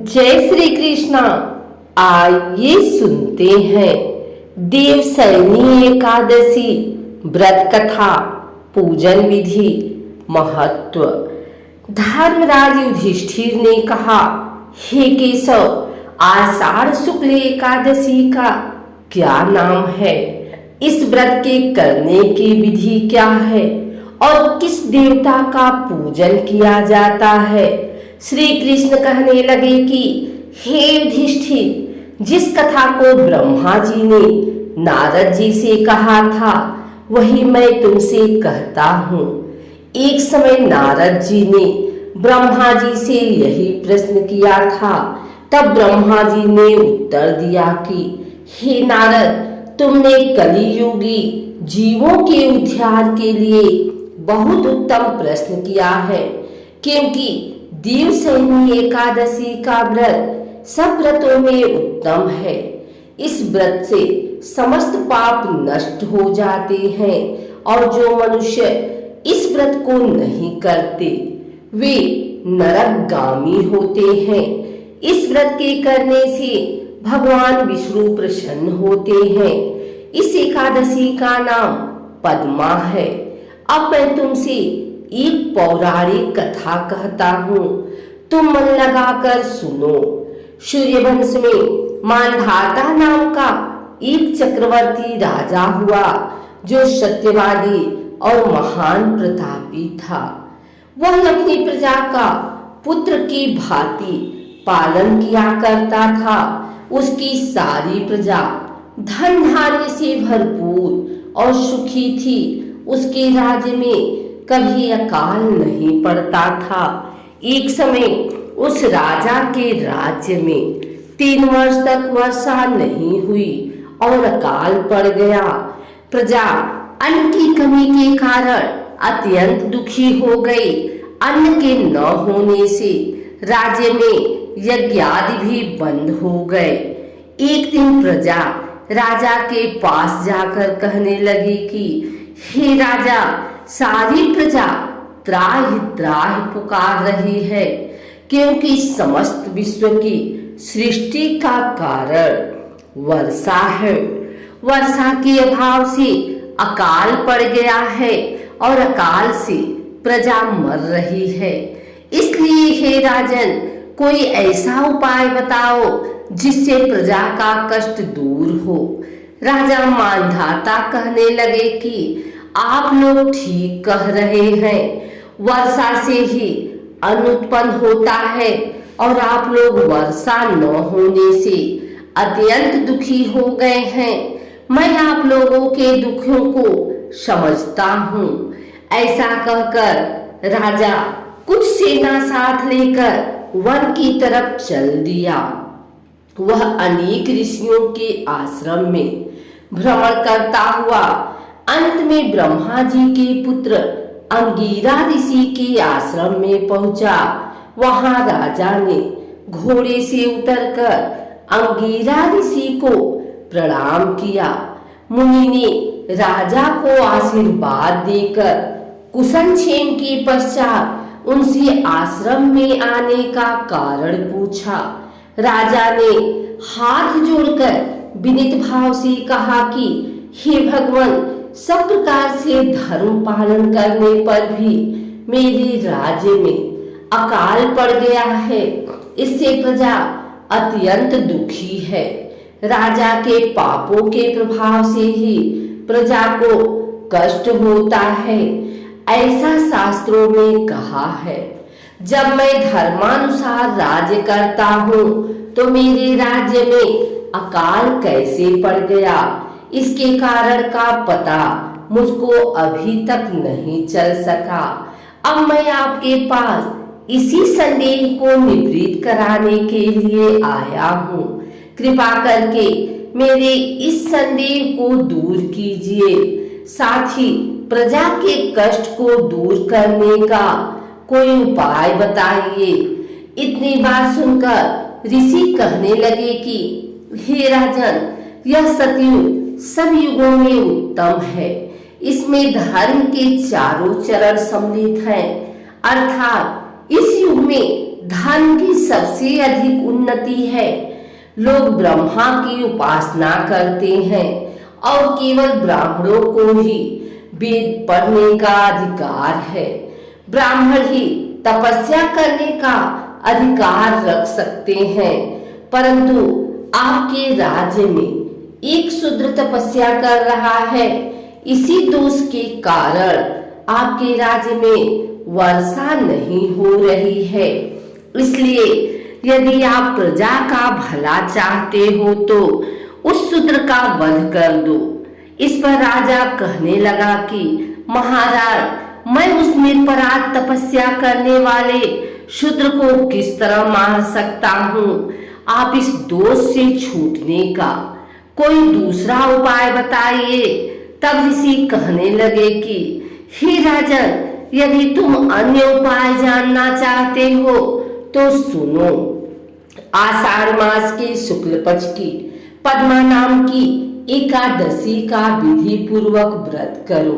जय श्री कृष्णा। आइए सुनते हैं देवशयनी एकादशी व्रत कथा, पूजन विधि, महत्व। धर्मराज युधिष्ठिर ने कहा, हे केशव, आषाढ़ शुक्ल एकादशी का क्या नाम है? इस व्रत के करने की विधि क्या है और किस देवता का पूजन किया जाता है? श्री कृष्ण कहने लगे कि हे युधिष्ठिर, जिस कथा को ब्रह्मा जी ने नारद जी से कहा था वही मैं तुमसे कहता हूँ। एक समय नारद जी ने ब्रह्मा जी से यही प्रश्न किया था। तब ब्रह्मा जी ने उत्तर दिया कि हे नारद, तुमने कलियुगी जीवों के उद्धार के लिए बहुत उत्तम प्रश्न किया है, क्योंकि देवशयनी एकादशी का व्रत सब व्रतों में उत्तम है। इस व्रत से समस्त पाप नष्ट हो जाते हैं और जो मनुष्य इस व्रत को नहीं करते वे नरकगामी होते हैं। इस व्रत के करने से भगवान विष्णु प्रसन्न होते हैं। इस एकादशी का नाम पद्मा है। अब मैं तुमसे एक पौराणिक कथा कहता हूँ, तुम मन लगाकर सुनो। सूर्यवंश में मांधाता नाम का एक चक्रवर्ती राजा हुआ जो सत्यवादी और महान प्रतापी था। वह अपनी प्रजा का पुत्र की भांति पालन किया करता था। उसकी सारी प्रजा धन धान्य से भरपूर और सुखी थी। उसके राज्य में कभी अकाल नहीं पड़ता था। एक समय उस राजा के राज्य में 3 वर्ष तक वर्षा नहीं हुई और अकाल पड़ गया। प्रजा अन्न की कमी के कारण अत्यंत दुखी हो गई। अन्न के न होने से राज्य में यज्ञ आदि भी बंद हो गए। एक दिन प्रजा राजा के पास जाकर कहने लगी कि हे राजा, सारी प्रजा त्राहि त्राहि पुकार रही है, क्योंकि समस्त विश्व की सृष्टि का कारण वर्षा है। वर्षा के अभाव से अकाल पड़ गया है और अकाल से प्रजा मर रही है। इसलिए हे राजन, कोई ऐसा उपाय बताओ जिससे प्रजा का कष्ट दूर हो। राजा मांधाता कहने लगे कि आप लोग ठीक कह रहे हैं। वर्षा से ही अन्न उत्पन्न होता है और आप लोग वर्षा न होने से अत्यंत दुखी हो गए हैं। मैं आप लोगों के दुखों को समझता हूँ। ऐसा कहकर राजा कुछ सेना साथ लेकर वन की तरफ चल दिया। वह अनेक ऋषियों के आश्रम में भ्रमण करता हुआ अंत में ब्रह्मा जी के पुत्र अंगिरा ऋषि के आश्रम में पहुंचा। वहां राजा ने घोड़े से उतरकर अंगिरा ऋषि को प्रणाम किया। मुनि ने राजा को आशीर्वाद देकर कुशल क्षेम के पश्चात उनसे आश्रम में आने का कारण पूछा। राजा ने हाथ जोड़कर विनीत भाव से कहा कि हे भगवान, सब प्रकार से धर्म पालन करने पर भी मेरे राज्य में अकाल पड़ गया है। इससे प्रजा अत्यंत दुखी है। राजा के पापों के प्रभाव से ही प्रजा को कष्ट होता है। ऐसा शास्त्रों में कहा है। जब मैं धर्मानुसार राज्य करता हूँ तो मेरे राज्य में अकाल कैसे पड़ गया, इसके कारण का पता मुझको अभी तक नहीं चल सका। अब मैं आपके पास इसी संदेह को निवृत्त कराने के लिए आया हूँ। कृपा करके मेरे इस संदेह को दूर कीजिए। साथ ही प्रजा के कष्ट को दूर करने का कोई उपाय बताइए। इतनी बात सुनकर ऋषि कहने लगे कि हे राजन, यह सतयुग सब युगों में उत्तम है। इसमें धर्म के चारों चरण सम्मिलित हैं। अर्थात इस युग में धन की सबसे अधिक उन्नति है। लोग ब्रह्मा की उपासना करते हैं और केवल ब्राह्मणों को ही वेद पढ़ने का अधिकार है। ब्राह्मण ही तपस्या करने का अधिकार रख सकते हैं, परंतु आपके राज्य में एक शूद्र तपस्या कर रहा है। इसी दोष के कारण आपके राज्य में वर्षा नहीं हो रही है। इसलिए यदि आप प्रजा का भला चाहते हो तो उस शूद्र का वध कर दो। इस पर राजा कहने लगा कि महाराज, मैं उस निरपराध तपस्या करने वाले शूद्र को किस तरह मार सकता हूँ? आप इस दोष से छूटने का कोई दूसरा उपाय बताइए। तब ऋषि कहने लगे कि हे राजन, यदि तुम अन्य उपाय जानना चाहते हो तो सुनो। आषाढ़ मास के शुक्ल पक्ष की पद्मा नाम की एकादशी का विधि पूर्वक व्रत करो।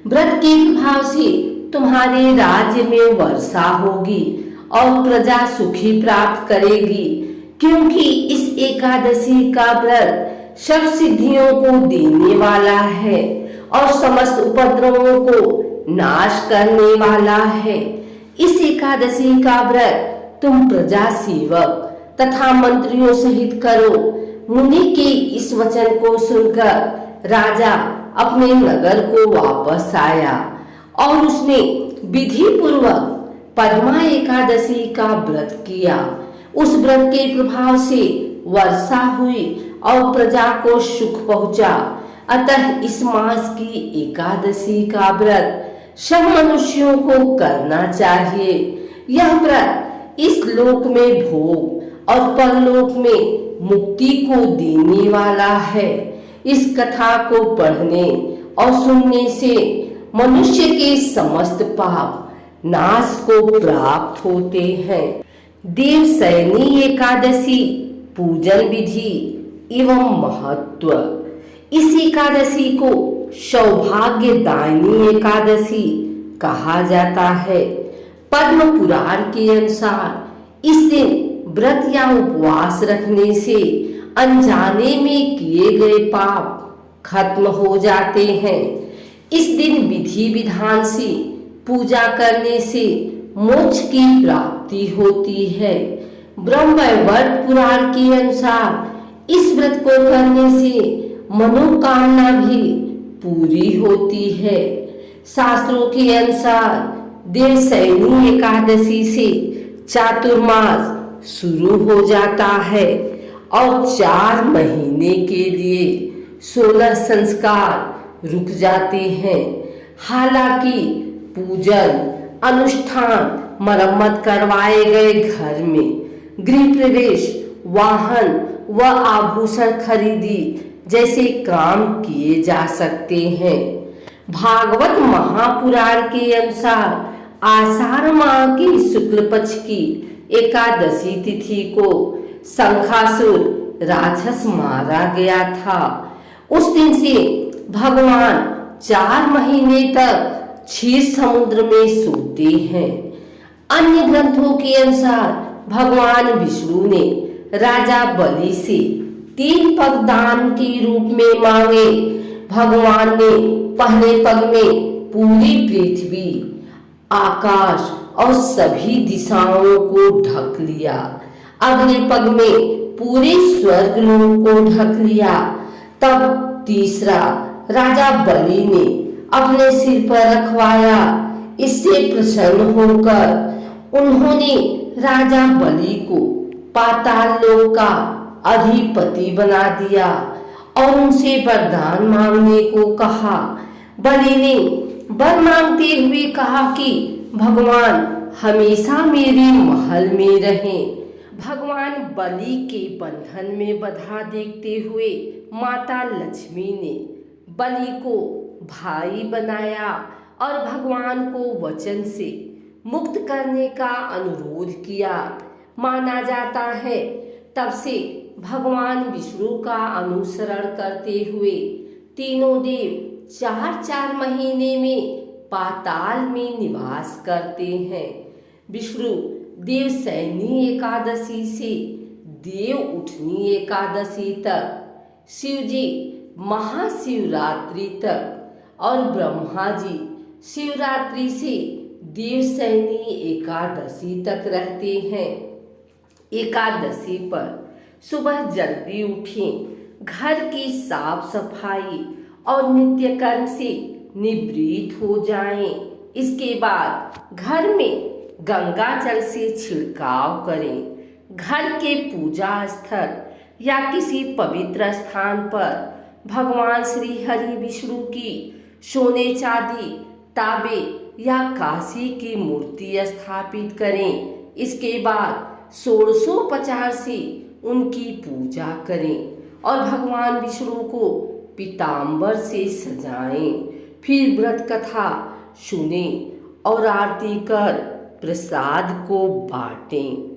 व्रत के प्रभाव से तुम्हारे राज्य में वर्षा होगी और प्रजा सुखी प्राप्त करेगी, क्योंकि इस एकादशी का व्रत सब सिद्धियों को देने वाला है और समस्त उपद्रवों को नाश करने वाला है। इस एकादशी का व्रत तुम प्रजा सेवक तथा मंत्रियों सहित करो। मुनि के इस वचन को सुनकर राजा अपने नगर को वापस आया और उसने विधि पूर्वक पद्मा एकादशी का व्रत किया। उस व्रत के प्रभाव से वर्षा हुई और प्रजा को सुख पहुंचा। अतः इस मास की एकादशी का व्रत सब मनुष्यों को करना चाहिए। यह व्रत इस लोक में भोग और परलोक में मुक्ति को देने वाला है। इस कथा को पढ़ने और सुनने से मनुष्य के समस्त पाप नाश को प्राप्त होते हैं। देवशयनी एकादशी पूजन विधि एवं महत्व। इस एकादशी को सौभाग्यदायिनी एकादशी कहा जाता है। पद्म पुराण के अनुसार इस दिन व्रत या उपवास रखने से अनजाने में किए गए पाप खत्म हो जाते हैं। इस दिन विधि विधान से पूजा करने से मोक्ष की प्राप्ति होती है। ब्रह्मवैवर्त पुराण के अनुसार इस व्रत को करने से मनोकामना भी पूरी होती है। शास्त्रों के अनुसार देवशयनी एकादशी से चातुर्मास शुरू हो जाता है और 4 महीने के लिए 16 संस्कार रुक जाते हैं। हालांकि पूजन, अनुष्ठान, मरम्मत करवाए गए घर में गृह प्रवेश, वाहन व आभूषण खरीदी जैसे काम किए जा सकते हैं। भागवत महापुराण के अनुसार आषाढ़ माह की शुक्ल पक्ष की एकादशी तिथि को शंखासुर राक्षस मारा गया था। उस दिन से भगवान 4 महीने तक क्षीर समुद्र में सोते हैं। अन्य ग्रंथों के अनुसार भगवान विष्णु ने राजा बलि से 3 पग दान के रूप में मांगे। भगवान ने पहले पग में पूरी पृथ्वी, आकाश और सभी दिशाओं को ढक लिया। अगले पग में पूरे स्वर्ग लोक को ढक लिया। तब तीसरा राजा बलि ने अपने सिर पर रखवाया। इससे प्रसन्न होकर उन्होंने राजा बलि को पाताल लोक का अधिपति बना दिया और उनसे वरदान मांगने को कहा। बलि ने वर मांगते हुए कहा कि भगवान हमेशा मेरे महल में रहें। भगवान बलि के बंधन में बंधा देखते हुए माता लक्ष्मी ने बलि को भाई बनाया और भगवान को वचन से मुक्त करने का अनुरोध किया। माना जाता है तब से भगवान विष्णु का अनुसरण करते हुए तीनों देव 4-4 महीने में पाताल में निवास करते हैं। विष्णु देवसैनी एकादशी से देव उठनी एकादशी तक, शिव जी महाशिवरात्रि तक और ब्रह्मा जी शिवरात्रि से देवसैनी एकादशी तक रहते हैं। एकादशी पर सुबह जल्दी उठें, घर की साफ सफाई और नित्य कर्म से निवृत्त हो जाएं। इसके बाद घर में गंगा जल से छिड़काव करें। घर के पूजा स्थल या किसी पवित्र स्थान पर भगवान श्री हरि विष्णु की सोने चांदी तांबे या कांसे की मूर्ति स्थापित करें। इसके बाद षोडशोपचार से उनकी पूजा करें और भगवान विष्णु को पीताम्बर से सजाएं। फिर व्रत कथा सुने और आरती कर प्रसाद को बांटें।